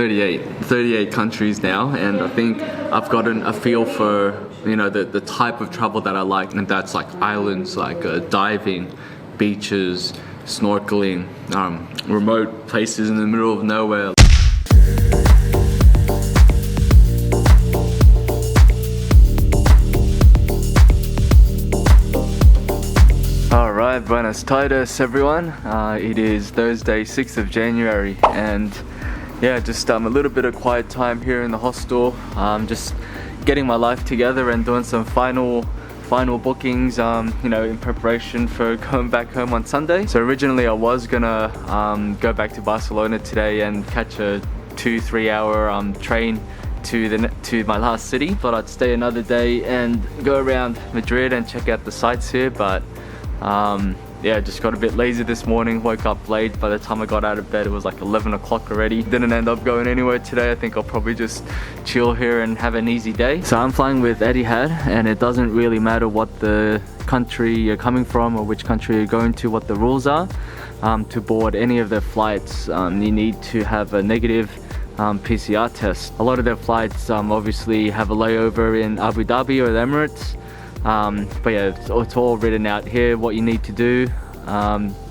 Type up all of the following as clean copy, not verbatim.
38 countries now, and I think I've gotten a feel for, you know, the type of travel that I like, and that's like islands, like diving, beaches, snorkeling, remote places in the middle of nowhere. Alright, buenas tardes everyone. It is Thursday, 6th of January, and yeah, just a little bit of quiet time here in the hostel. Just getting my life together and doing some final bookings, you know, in preparation for going back home on Sunday. So originally I was gonna go back to Barcelona today and catch a 2-3 hour train to my last city. Thought I'd stay another day and go around Madrid and check out the sights here, but yeah, just got a bit lazy this morning, woke up late. By the time I got out of bed it was like 11 o'clock already. Didn't end up going anywhere today. I think I'll probably just chill here and have an easy day. So I'm flying with Etihad, and it doesn't really matter what the country you're coming from or which country you're going to, what the rules are. To board any of their flights, you need to have a negative PCR test. A lot of their flights obviously have a layover in Abu Dhabi or the Emirates. But yeah, it's all written out here what you need to do.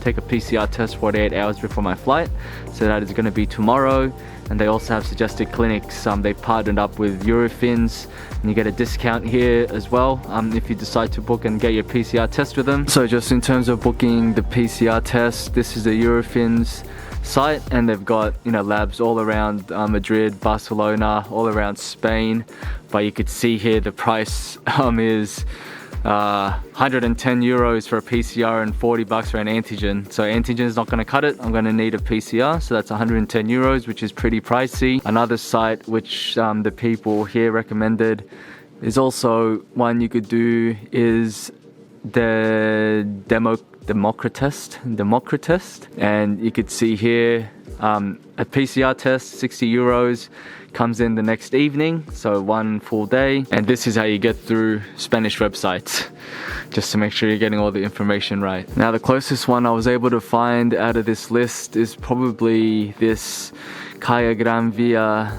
Take a PCR test 48 hours before my flight, so that is going to be tomorrow. And they also have suggested clinics. They've partnered up with Eurofins, and you get a discount here as well if you decide to book and get your PCR test with them. So just in terms of booking the PCR test, this is the Eurofins site, and they've got, you know, labs all around Madrid, Barcelona, all around Spain. But you could see here the price is 110 euros for a PCR and 40 bucks for an antigen. So antigen is not going to cut it. I'm going to need a PCR, so that's 110 euros, which is pretty pricey. Another site which the people here recommended is also one you could do is the Democratist, and you could see here a PCR test, 60 euros, comes in the next evening, so one full day. And this is how you get through Spanish websites, just to make sure you're getting all the information right. Now the closest one I was able to find out of this list is probably this Calle Gran Via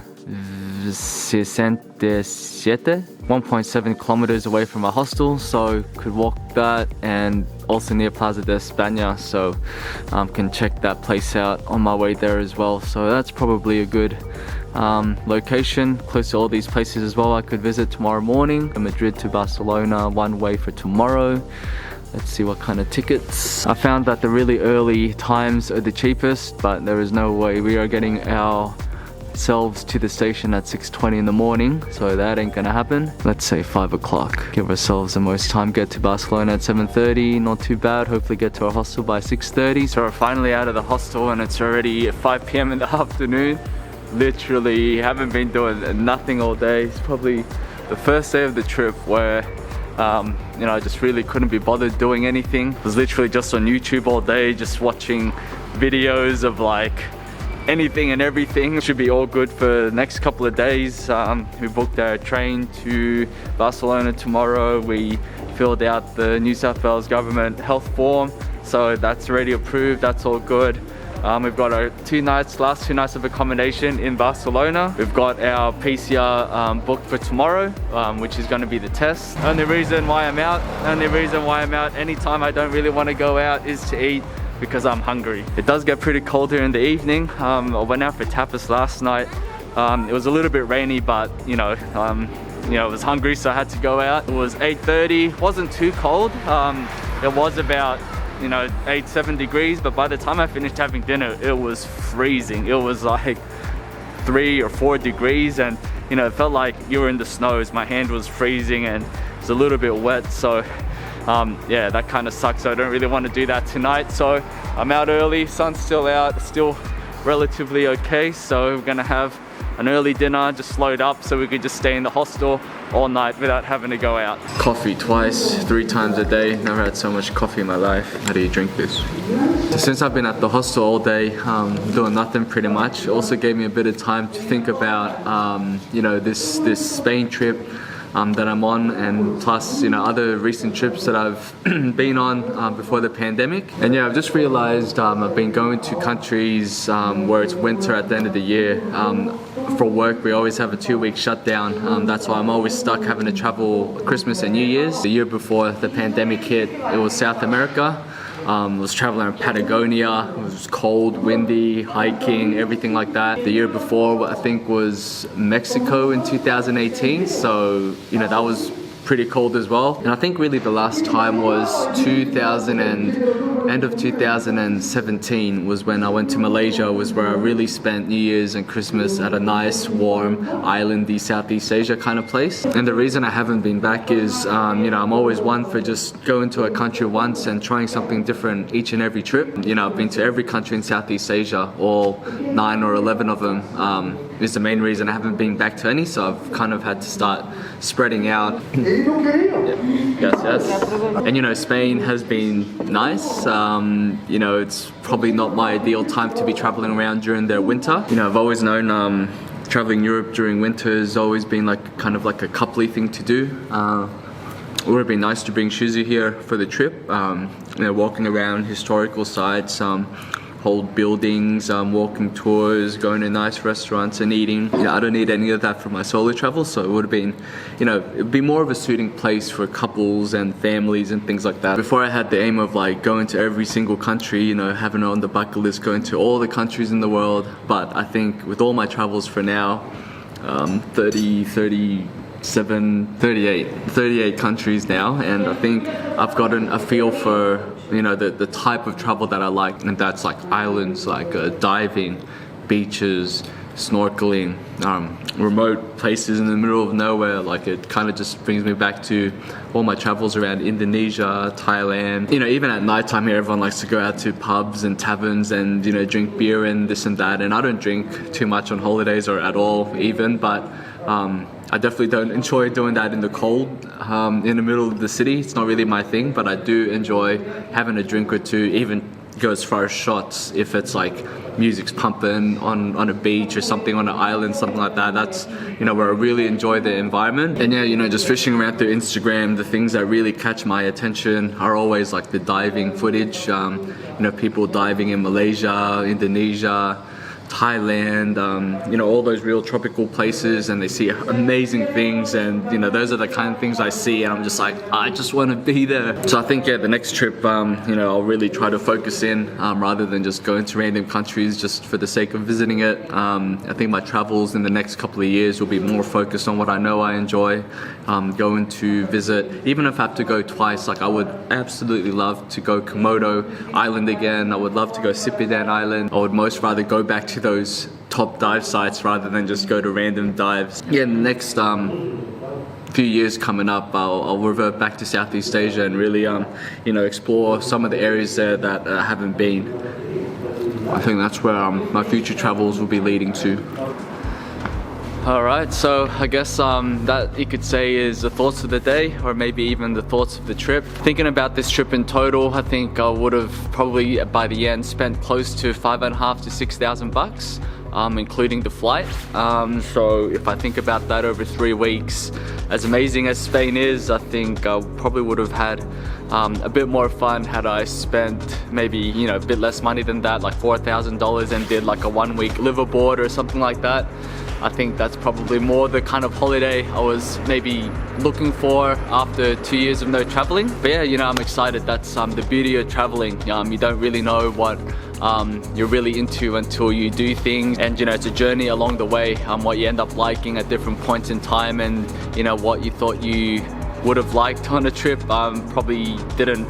67, 1.7 kilometers away from my hostel, so could walk that, and also near Plaza de España, so can check that place out on my way there as well. So that's probably a good location, close to all these places as well. I could visit tomorrow morning. Madrid to Barcelona, one way for tomorrow. Let's see what kind of tickets. I found that the really early times are the cheapest, but there is no way we are getting ourselves to the station at 6:20 in the morning, so that ain't gonna happen. Let's say 5 o'clock. Give ourselves the most time, get to Barcelona at 7:30, not too bad. Hopefully get to our hostel by 6:30. So we're finally out of the hostel and it's already 5 p.m. in the afternoon. Literally haven't been doing nothing all day. It's probably the first day of the trip where you know, I just really couldn't be bothered doing anything. I was literally just on YouTube all day, just watching videos of like anything and everything. Should be all good for the next couple of days. We booked our train to Barcelona tomorrow. We filled out the New South Wales government health form, so that's already approved. That's all good. We've got our last 2 nights of accommodation in Barcelona. We've got our PCR booked for tomorrow, which is going to be the test. Only reason why I'm out anytime I don't really want to go out is to eat, because I'm hungry. It does get pretty cold here in the evening. I went out for tapas last night. It was a little bit rainy, but you know, I was hungry, so I had to go out. It was 8:30. Wasn't too cold. It was about 8-7 degrees, but by the time I finished having dinner it was freezing. It was like 3 or 4 degrees, and you know, it felt like you were in the snows. My hand was freezing and it was a little bit wet, so yeah, that kind of sucks. So I don't really want to do that tonight, so I'm out early. Sun's still out, still relatively okay, so we're gonna have an early dinner, just load up so we could just stay in the hostel all night without having to go out. Coffee twice, 3 times a day. Never had so much coffee in my life. How do you drink this? So since I've been at the hostel all day, doing nothing pretty much, it also gave me a bit of time to think about you know, this Spain trip. that I'm on, and plus other recent trips that I've been on before the pandemic. And yeah, I've just realized I've been going to countries where it's winter at the end of the year. For work, we always have a 2-week shutdown. That's why I'm always stuck having to travel Christmas and New Year's. The year before the pandemic hit, it was South America. Was traveling in Patagonia. It was cold, windy, hiking, everything like that. The year before, I think, was Mexico in 2018. So that was pretty cold as well. And I think really the last time was end of 2017 was when I went to Malaysia, was where I really spent New Year's and Christmas at a nice, warm, islandy Southeast Asia kind of place. And the reason I haven't been back is, I'm always one for just going to a country once and trying something different each and every trip. I've been to every country in Southeast Asia, all 9 or 11 of them. Is the main reason I haven't been back to any, so I've kind of had to start spreading out. Yes. And Spain has been nice. It's probably not my ideal time to be traveling around during the winter. I've always known traveling Europe during winter has always been kind of like a coupley thing to do. It would have been nice to bring Shuzu here for the trip. Walking around historical sites, old buildings, walking tours, going to nice restaurants and eating. I don't need any of that for my solo travel, so it would have been, it'd be more of a suiting place for couples and families and things like that. Before I had the aim of going to every single country, having it on the bucket list, going to all the countries in the world. But I think with all my travels for now, 38 countries now, and I think I've gotten a feel for the type of travel that I like, and that's islands, diving, beaches, snorkeling, remote places in the middle of nowhere. It kind of just brings me back to all my travels around Indonesia, Thailand. Even at nighttime here, everyone likes to go out to pubs and taverns and drink beer and this and that, and I don't drink too much on holidays or at all even, but I definitely don't enjoy doing that in the cold, in the middle of the city. It's not really my thing, but I do enjoy having a drink or two, even go as far as shots if it's music's pumping on a beach or something, on an island, something like that. That's where I really enjoy the environment. And yeah, just fishing around through Instagram, the things that really catch my attention are always the diving footage. People diving in Malaysia, Indonesia, Thailand, all those real tropical places, and they see amazing things, and those are the kind of things I see, and I'm just I just want to be there. So I think the next trip, I'll really try to focus in rather than just going to random countries just for the sake of visiting it. I think my travels in the next couple of years will be more focused on what I know I enjoy, going to visit. Even if I have to go twice, I would absolutely love to go Komodo Island again. I would love to go Sipidan Island. I would most rather go back to those top dive sites rather than just go to random dives. Yeah, in the next few years coming up, I'll revert back to Southeast Asia and really explore some of the areas there that I haven't been. I think that's where my future travels will be leading to. Alright, so I guess that you could say is the thoughts of the day, or maybe even the thoughts of the trip. Thinking about this trip in total, I think I would have probably by the end spent close to $5,500 to $6,000, including the flight. So if I think about that over 3 weeks, as amazing as Spain is, I think I probably would have had a bit more fun had I spent maybe a bit less money than that, like $4,000, and did a 1-week liveaboard or something like that. I think that's probably more the kind of holiday I was maybe looking for after 2 years of no traveling. But yeah, I'm excited. That's the beauty of traveling. You don't really know what you're really into until you do things, and it's a journey along the way, what you end up liking at different points in time, and what you thought you would have liked on a trip probably didn't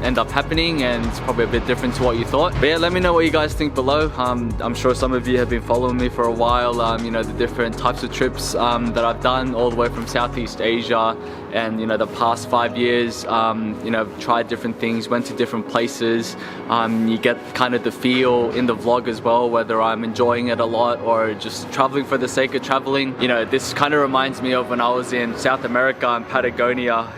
end up happening, and it's probably a bit different to what you thought. But yeah, let me know what you guys think below. I'm sure some of you have been following me for a while, the different types of trips that I've done all the way from Southeast Asia, and the past 5 years, I've tried different things, went to different places. You get kind of the feel in the vlog as well, whether I'm enjoying it a lot or just traveling for the sake of traveling. This kind of reminds me of when I was in South America and Patagonia,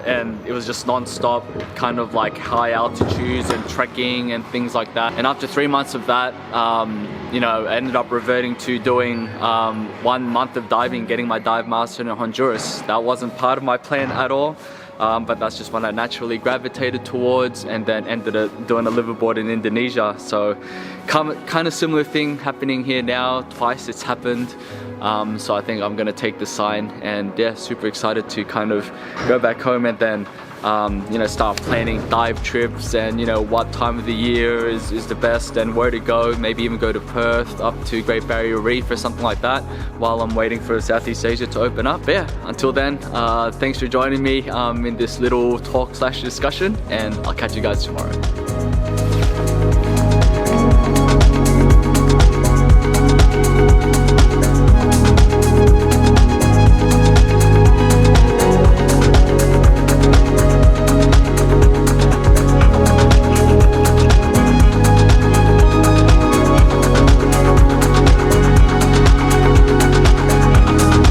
and it was just non-stop kind of high altitudes and trekking and things like that. And after 3 months of that, you know, I ended up reverting to doing 1 month of diving, getting my dive master in Honduras. That wasn't part of my plan at all. But that's just one I naturally gravitated towards, and then ended up doing a liveaboard in Indonesia. So kind of similar thing happening here now. Twice it's happened. So I think I'm gonna take the sign, and yeah, super excited to kind of go back home and then you know, start planning dive trips, and you know, what time of the year is the best and where to go. Maybe even go to Perth, up to Great Barrier Reef or something like that, while I'm waiting for Southeast Asia to open up. But yeah, until then, thanks for joining me in this little talk slash discussion, and I'll catch you guys tomorrow.